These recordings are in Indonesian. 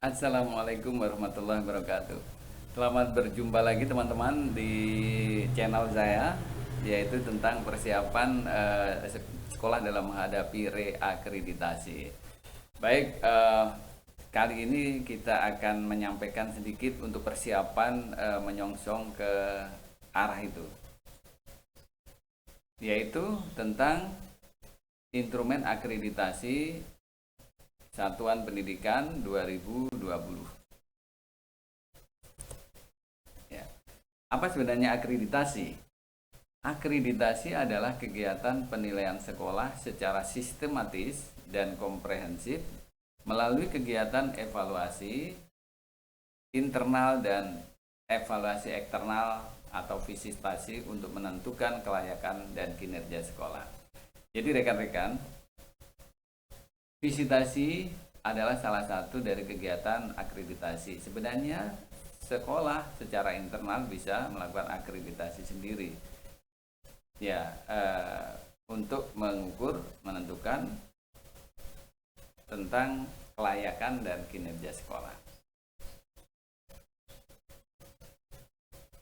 Assalamualaikum warahmatullahi wabarakatuh. Selamat berjumpa lagi teman-teman di channel saya, yaitu tentang persiapan sekolah dalam menghadapi reakreditasi. Baik, kali ini kita akan menyampaikan sedikit untuk persiapan menyongsong ke arah itu, yaitu tentang instrumen akreditasi Satuan Pendidikan 2020. Ya. Apa sebenarnya akreditasi? Akreditasi adalah kegiatan penilaian sekolah secara sistematis dan komprehensif melalui kegiatan evaluasi internal dan evaluasi eksternal atau visitasi untuk menentukan kelayakan dan kinerja sekolah. Jadi rekan-rekan, visitasi adalah salah satu dari kegiatan akreditasi. Sebenarnya sekolah secara internal bisa melakukan akreditasi sendiri, ya, untuk mengukur, menentukan tentang kelayakan dan kinerja sekolah.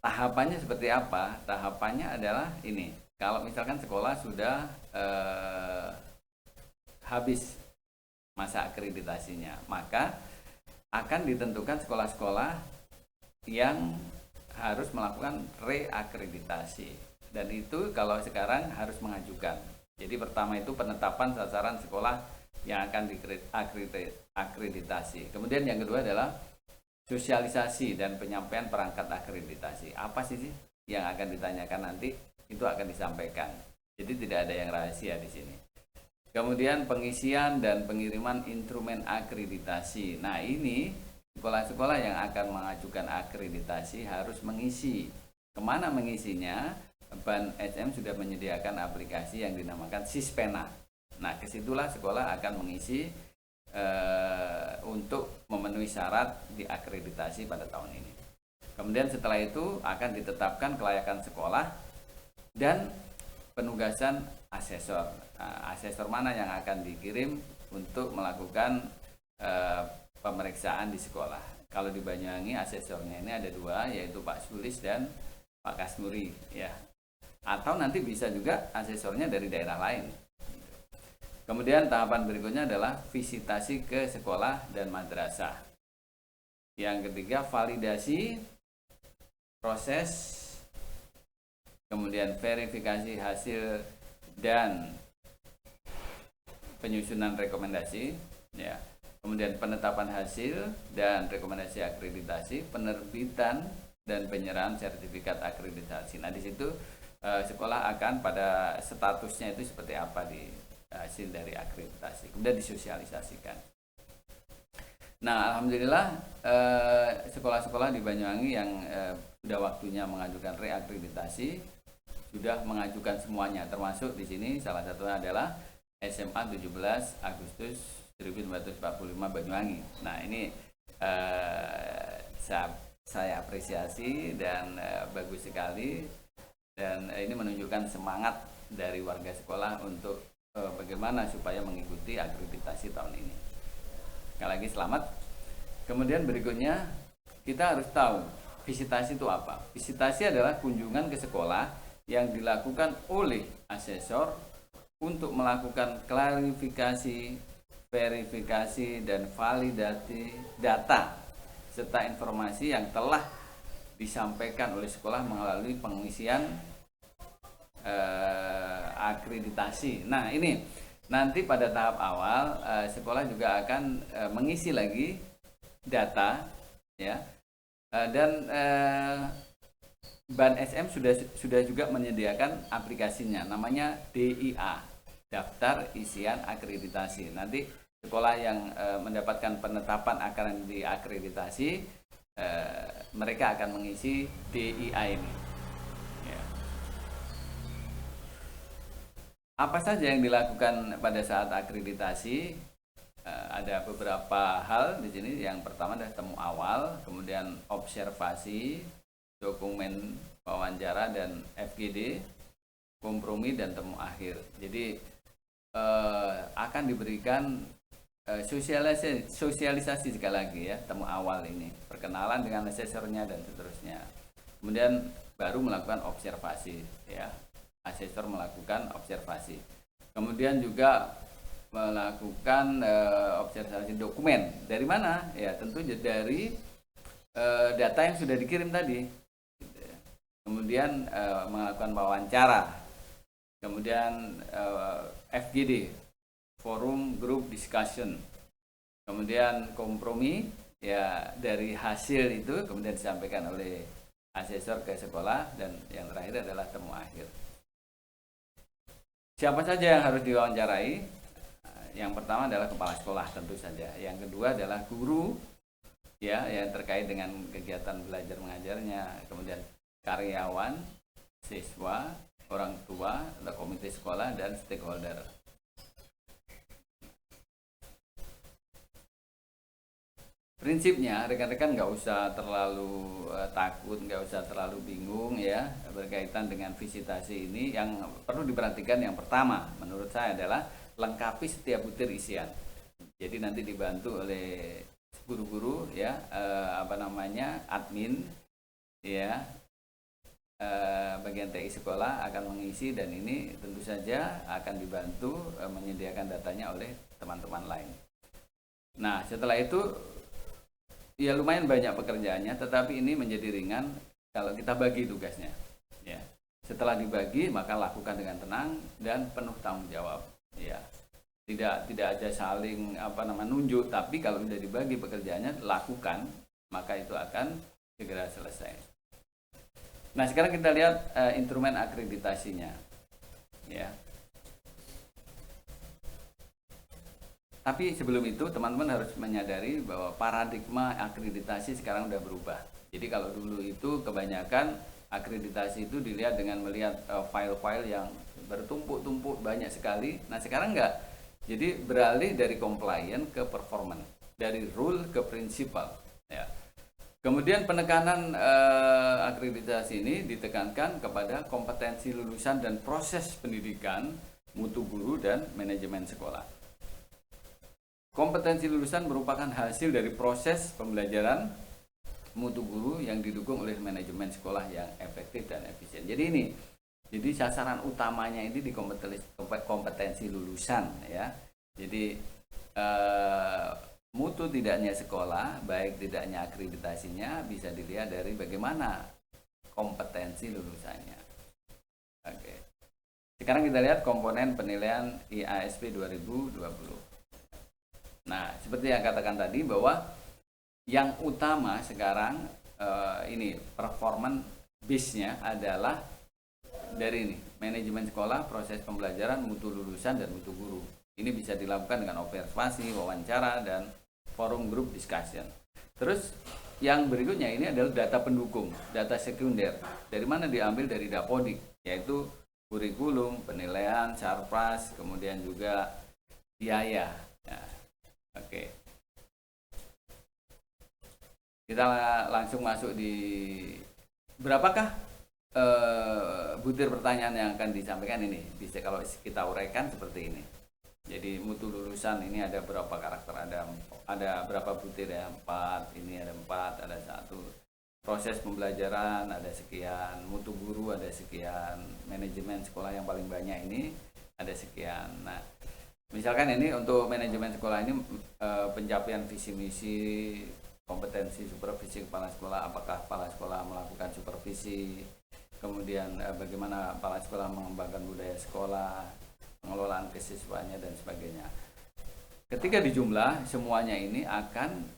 Tahapannya seperti apa? Tahapannya adalah ini. Kalau misalkan sekolah sudah habis masa akreditasinya, maka akan ditentukan sekolah-sekolah yang harus melakukan reakreditasi. Dan itu kalau sekarang harus mengajukan. Jadi pertama itu penetapan sasaran sekolah yang akan diakreditasi. Kemudian yang kedua adalah sosialisasi dan penyampaian perangkat akreditasi. Apa sih yang akan ditanyakan nanti? Itu akan disampaikan. Jadi tidak ada yang rahasia di sini. Kemudian pengisian dan pengiriman instrumen akreditasi. Nah, ini sekolah-sekolah yang akan mengajukan akreditasi harus mengisi. Kemana mengisinya? Ban SM sudah menyediakan aplikasi yang dinamakan Sispena. Nah, kesitulah sekolah akan mengisi untuk memenuhi syarat diakreditasi pada tahun ini. Kemudian setelah itu akan ditetapkan kelayakan sekolah dan penugasan asesor. Nah, asesor mana yang akan dikirim untuk melakukan pemeriksaan di sekolah. Kalau di Banyuwangi asesornya ini ada dua, yaitu Pak Sulis dan Pak Kasmuri, ya. Atau nanti bisa juga asesornya dari daerah lain. Kemudian tahapan berikutnya adalah visitasi ke sekolah dan madrasah. Yang ketiga, validasi proses, kemudian verifikasi hasil dan penyusunan rekomendasi, ya. Kemudian penetapan hasil dan rekomendasi akreditasi, penerbitan dan penyerahan sertifikat akreditasi. Nah, di situ sekolah akan pada statusnya itu seperti apa di hasil dari akreditasi, kemudian disosialisasikan. Nah, alhamdulillah sekolah-sekolah di Banyuwangi yang sudah waktunya mengajukan reakreditasi sudah mengajukan semuanya, termasuk di sini salah satunya adalah SMA 17 Agustus 1945 Banyuwangi. Nah, ini saya apresiasi dan bagus sekali, dan ini menunjukkan semangat dari warga sekolah untuk bagaimana supaya mengikuti akreditasi tahun ini. Sekali lagi selamat. Kemudian berikutnya kita harus tahu visitasi itu apa. Visitasi adalah kunjungan ke sekolah yang dilakukan oleh asesor untuk melakukan klarifikasi, verifikasi, dan validasi data serta informasi yang telah disampaikan oleh sekolah melalui pengisian akreditasi. Nah, ini nanti pada tahap awal sekolah juga akan mengisi lagi data, ya, dan Ban SM sudah juga menyediakan aplikasinya, namanya DIA, Daftar Isian Akreditasi. Nanti sekolah yang mendapatkan penetapan akan diakreditasi, mereka akan mengisi DIA ini. Apa saja yang dilakukan pada saat akreditasi? Ada beberapa hal di sini. Yang pertama adalah temu awal, kemudian observasi, dokumen wawancara dan FGD, kompromi, dan temu akhir. Jadi akan diberikan sosialisasi sekali lagi ya, temu awal ini, perkenalan dengan asesornya dan seterusnya. Kemudian baru melakukan observasi ya, asesor melakukan observasi. Kemudian juga melakukan observasi dokumen. Dari mana? Ya tentu dari data yang sudah dikirim tadi. Kemudian melakukan wawancara. Kemudian FGD, forum group discussion. Kemudian kompromi ya, dari hasil itu kemudian disampaikan oleh asesor ke sekolah, dan yang terakhir adalah temu akhir. Siapa saja yang harus diwawancarai? Yang pertama adalah kepala sekolah tentu saja. Yang kedua adalah guru ya, yang terkait dengan kegiatan belajar mengajarnya. Kemudian karyawan, siswa, orang tua, atau komite sekolah, dan stakeholder. Prinsipnya rekan-rekan nggak usah terlalu takut, nggak usah terlalu bingung ya berkaitan dengan visitasi ini. Yang perlu diperhatikan yang pertama menurut saya adalah lengkapi setiap butir isian. Jadi nanti dibantu oleh guru-guru ya, admin ya, bagian TI sekolah akan mengisi, dan ini tentu saja akan dibantu menyediakan datanya oleh teman-teman lain. Nah setelah itu ya lumayan banyak pekerjaannya, tetapi ini menjadi ringan kalau kita bagi tugasnya. Ya. Setelah dibagi maka lakukan dengan tenang dan penuh tanggung jawab. Ya. Tidak ada saling nunjuk, tapi kalau sudah dibagi pekerjaannya lakukan, maka itu akan segera selesai. Nah sekarang kita lihat instrumen akreditasinya. Ya. Tapi sebelum itu teman-teman harus menyadari bahwa paradigma akreditasi sekarang udah berubah. Jadi kalau dulu itu kebanyakan akreditasi itu dilihat dengan melihat file-file yang bertumpuk-tumpuk banyak sekali. Nah sekarang enggak. Jadi beralih dari compliant ke performance, dari rule ke principle. Ya. Kemudian penekanan akreditasi ini ditekankan kepada kompetensi lulusan dan proses pendidikan, mutu guru, dan manajemen sekolah. Kompetensi lulusan merupakan hasil dari proses pembelajaran, mutu guru yang didukung oleh manajemen sekolah yang efektif dan efisien. Jadi sasaran utamanya ini di kompetensi lulusan ya. Jadi mutu tidaknya sekolah, baik tidaknya akreditasinya, bisa dilihat dari bagaimana kompetensi lulusannya. Oke. Sekarang kita lihat komponen penilaian IASP 2020. Nah, seperti yang katakan tadi bahwa yang utama sekarang ini performance base-nya adalah dari ini, manajemen sekolah, proses pembelajaran, mutu lulusan, dan mutu guru. Ini bisa dilakukan dengan observasi, wawancara, dan forum group discussion. Terus yang berikutnya ini adalah data pendukung, data sekunder. Dari mana diambil? Dari Dapodik, yaitu kurikulum, penilaian, sarpras, kemudian juga biaya. Nah, oke. Kita langsung masuk di berapakah butir pertanyaan yang akan disampaikan ini. Bisa kalau kita uraikan seperti ini. Jadi mutu lulusan ini ada berapa karakter, ada berapa butir ya? 4, ini ada 4, ada 1. Proses pembelajaran ada sekian, mutu guru ada sekian, manajemen sekolah yang paling banyak ini ada sekian. Nah, misalkan ini untuk manajemen sekolah ini pencapaian visi misi, kompetensi supervisi kepala sekolah, apakah kepala sekolah melakukan supervisi, kemudian bagaimana kepala sekolah mengembangkan budaya sekolah, pengelolaan kesiswaannya, dan sebagainya. Ketika dijumlah semuanya ini akan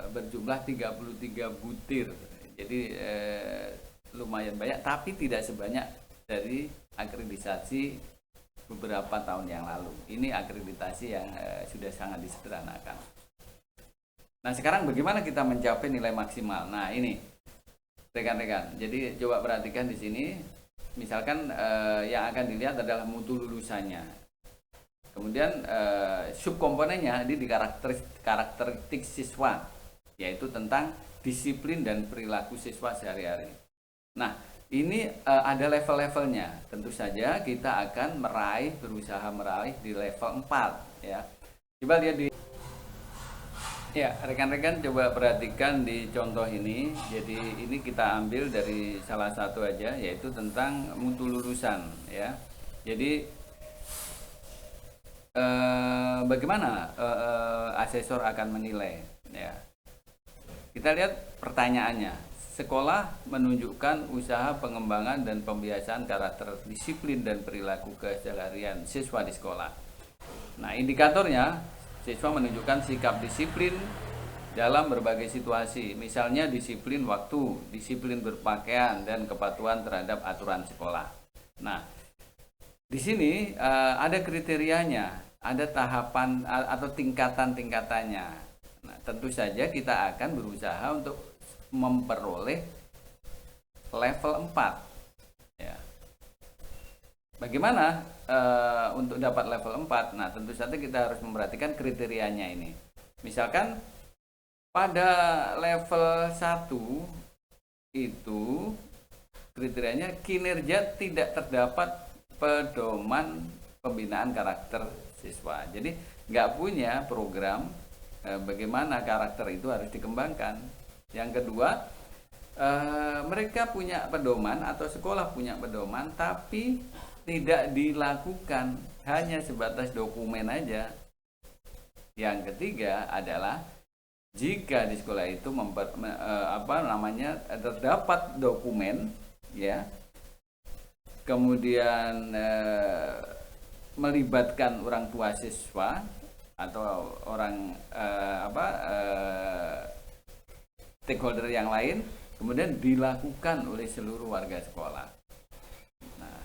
berjumlah 33 butir. Jadi lumayan banyak, tapi tidak sebanyak dari akreditasi beberapa tahun yang lalu. Ini akreditasi yang sudah sangat disederhanakan. Nah sekarang bagaimana kita mencapai nilai maksimal? Nah ini rekan-rekan, jadi coba perhatikan di sini. Misalkan yang akan dilihat adalah mutu lulusannya. Kemudian subkomponennya ini di karakteristik siswa, yaitu tentang disiplin dan perilaku siswa sehari-hari. Nah ini ada level-levelnya. Tentu saja kita akan berusaha meraih di level 4. ya. Coba lihat di ya, rekan-rekan coba perhatikan di contoh ini. Jadi ini kita ambil dari salah satu aja, yaitu tentang mutu lulusan ya. Jadi bagaimana asesor akan menilai ya. Kita lihat pertanyaannya. Sekolah menunjukkan usaha pengembangan dan pembiasaan karakter disiplin dan perilaku keseharian siswa di sekolah. Nah, indikatornya, siswa menunjukkan sikap disiplin dalam berbagai situasi, misalnya disiplin waktu, disiplin berpakaian, dan kepatuhan terhadap aturan sekolah. Nah, di sini ada kriterianya, ada tahapan atau tingkatan-tingkatannya. Nah, tentu saja kita akan berusaha untuk memperoleh level 4 ya. Bagaimana untuk dapat level 4? Nah, tentu saja kita harus memperhatikan kriterianya ini. Misalkan pada level 1 itu kriterianya kinerja tidak terdapat pedoman pembinaan karakter siswa. Jadi nggak punya program bagaimana karakter itu harus dikembangkan. Yang kedua, mereka punya pedoman atau sekolah punya pedoman tapi tidak dilakukan, hanya sebatas dokumen aja. Yang ketiga adalah jika di sekolah itu terdapat dokumen ya, kemudian melibatkan orang tua siswa atau orang stakeholder yang lain, kemudian dilakukan oleh seluruh warga sekolah. Nah,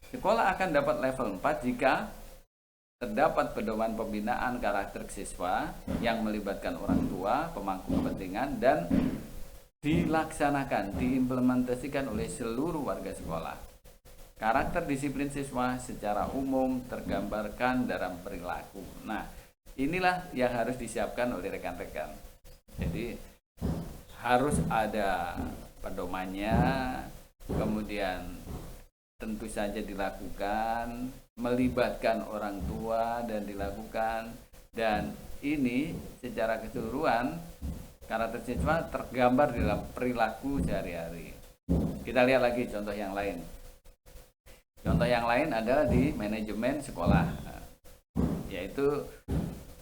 sekolah akan dapat level 4 jika terdapat pedoman pembinaan karakter siswa yang melibatkan orang tua, pemangku kepentingan, dan dilaksanakan, diimplementasikan oleh seluruh warga sekolah. Karakter disiplin siswa secara umum tergambarkan dalam perilaku. Nah, inilah yang harus disiapkan oleh rekan-rekan. Jadi harus ada pedomannya, kemudian tentu saja dilakukan, melibatkan orang tua dan dilakukan, dan ini secara keseluruhan karakter siswa tergambar dalam perilaku sehari-hari. Kita lihat lagi contoh yang lain. Contoh yang lain adalah di manajemen sekolah, yaitu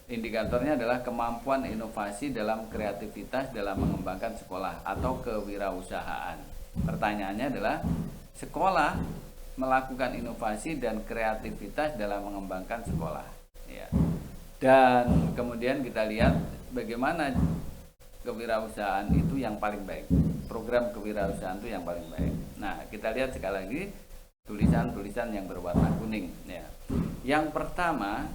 indikatornya adalah kemampuan inovasi dalam kreativitas dalam mengembangkan sekolah atau kewirausahaan. Pertanyaannya adalah sekolah melakukan inovasi dan kreativitas dalam mengembangkan sekolah ya. Dan kemudian kita lihat bagaimana kewirausahaan itu yang paling baik, program kewirausahaan itu yang paling baik. Nah, kita lihat sekali lagi tulisan-tulisan yang berwarna kuning ya. Yang pertama,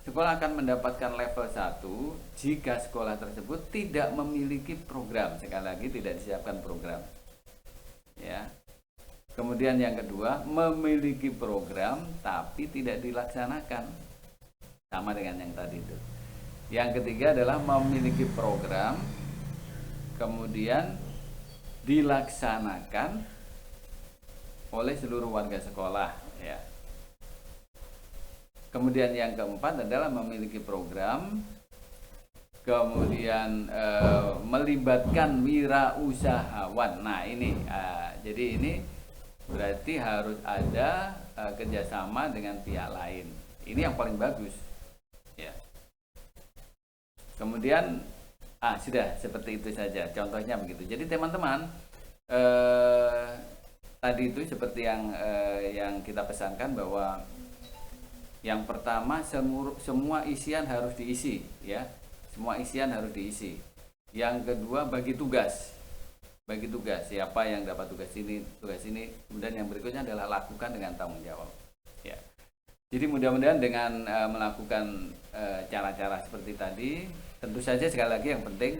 sekolah akan mendapatkan level 1 jika sekolah tersebut tidak memiliki program. Sekali lagi, tidak disiapkan program ya. Kemudian yang kedua, memiliki program tapi tidak dilaksanakan, sama dengan yang tadi itu. Yang ketiga adalah memiliki program kemudian dilaksanakan oleh seluruh warga sekolah ya. Kemudian yang keempat adalah memiliki program, kemudian melibatkan wirausahawan. Nah ini, jadi ini berarti harus ada kerjasama dengan pihak lain. Ini yang paling bagus. Ya. Kemudian, sudah seperti itu saja. Contohnya begitu. Jadi teman-teman, tadi itu seperti yang kita pesankan bahwa yang pertama, semua isian harus diisi ya. Semua isian harus diisi. Yang kedua, bagi tugas. Bagi tugas, siapa yang dapat tugas ini. Kemudian yang berikutnya adalah lakukan dengan tanggung jawab. Ya. Jadi mudah-mudahan dengan melakukan cara-cara seperti tadi, tentu saja sekali lagi yang penting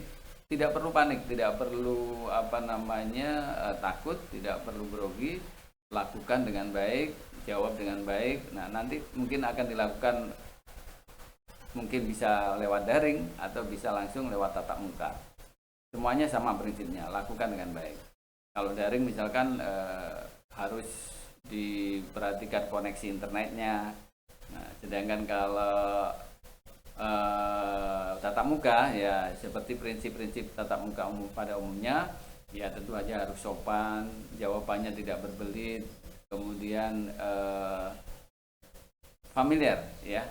tidak perlu panik, tidak perlu takut, tidak perlu grogi, lakukan dengan baik, jawab dengan baik. Nah, nanti mungkin akan dilakukan, mungkin bisa lewat daring atau bisa langsung lewat tatap muka. Semuanya sama prinsipnya, lakukan dengan baik. Kalau daring misalkan harus diperhatikan koneksi internetnya. Nah, sedangkan kalau tatap muka ya seperti prinsip-prinsip tatap muka umum pada umumnya, ya tentu aja harus sopan, jawabannya tidak berbelit, kemudian familiar ya,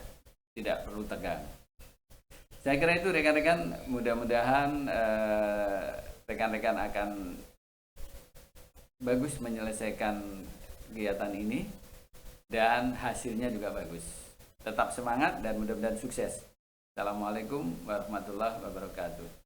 tidak perlu tegang. Saya kira itu rekan-rekan, mudah-mudahan rekan-rekan akan bagus menyelesaikan kegiatan ini dan hasilnya juga bagus. Tetap semangat dan mudah-mudahan sukses. Assalamualaikum warahmatullahi wabarakatuh.